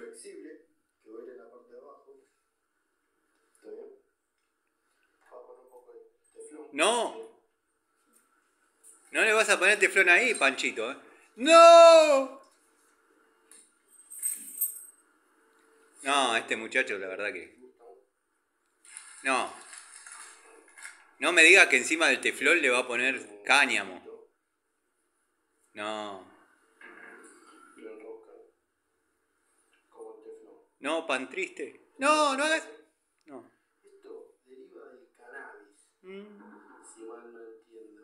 flexible que va a ir en la parte de abajo. ¿Está bien? Voy a poner un poco de teflón. No. No le vas a poner teflón ahí, Panchito, ¿eh? ¡No! No, este muchacho, la verdad que... No. No me digas que encima del teflón le va a poner cáñamo. No. Lo enroscan como el teflón. No, pan triste. No, no hagas... No. Esto deriva del cannabis, si mal no entiendo.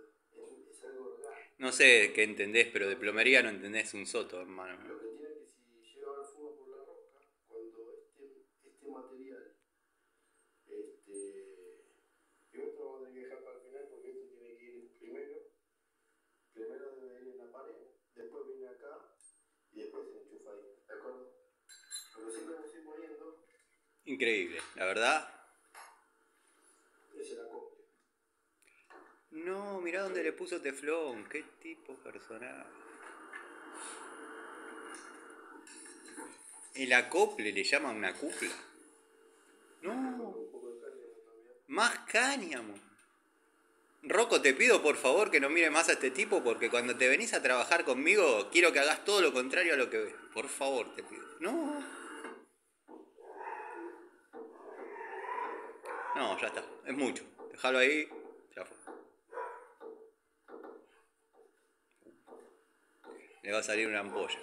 Es algo orgánico. No sé qué entendés, pero de plomería no entendés un soto, hermano. Lo que tiene que si lleva el fuego por la rosca, cuando este material, primero lo vamos a tener que dejar para el final porque esto tiene que ir primero debe ir en la pared, después viene acá y después se enchufa ahí, ¿de acuerdo? Lo que siempre me estoy poniendo Increíble, la verdad. es el acople. No, mirá dónde le puso teflón. Qué tipo personal. El acople le llaman una cupla. No. Un poco de cáñamo también. Más cáñamo. Rocco, te pido por favor que no mires más a este tipo porque cuando te venís a trabajar conmigo quiero que hagas todo lo contrario a lo que ves. Por favor, te pido. No. No, ya está. Es mucho. Déjalo ahí. Ya fue. Le va a salir una ampolla.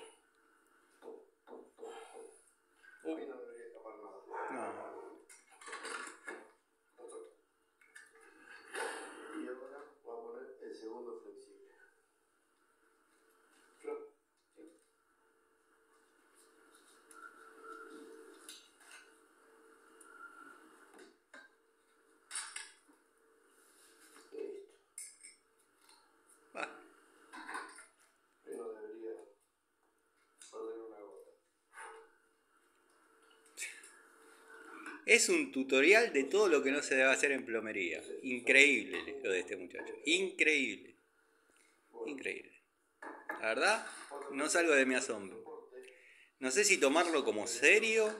Ahí no debería escapar nada. No. Y ahora voy a poner el segundo flexible. Flor. Sí. Listo. Va. Ahí no debería perder una gota. Es un tutorial de todo lo que no se debe hacer en plomería. Increíble lo de este muchacho. Increíble. Increíble. La verdad, no salgo de mi asombro. No sé si tomarlo como serio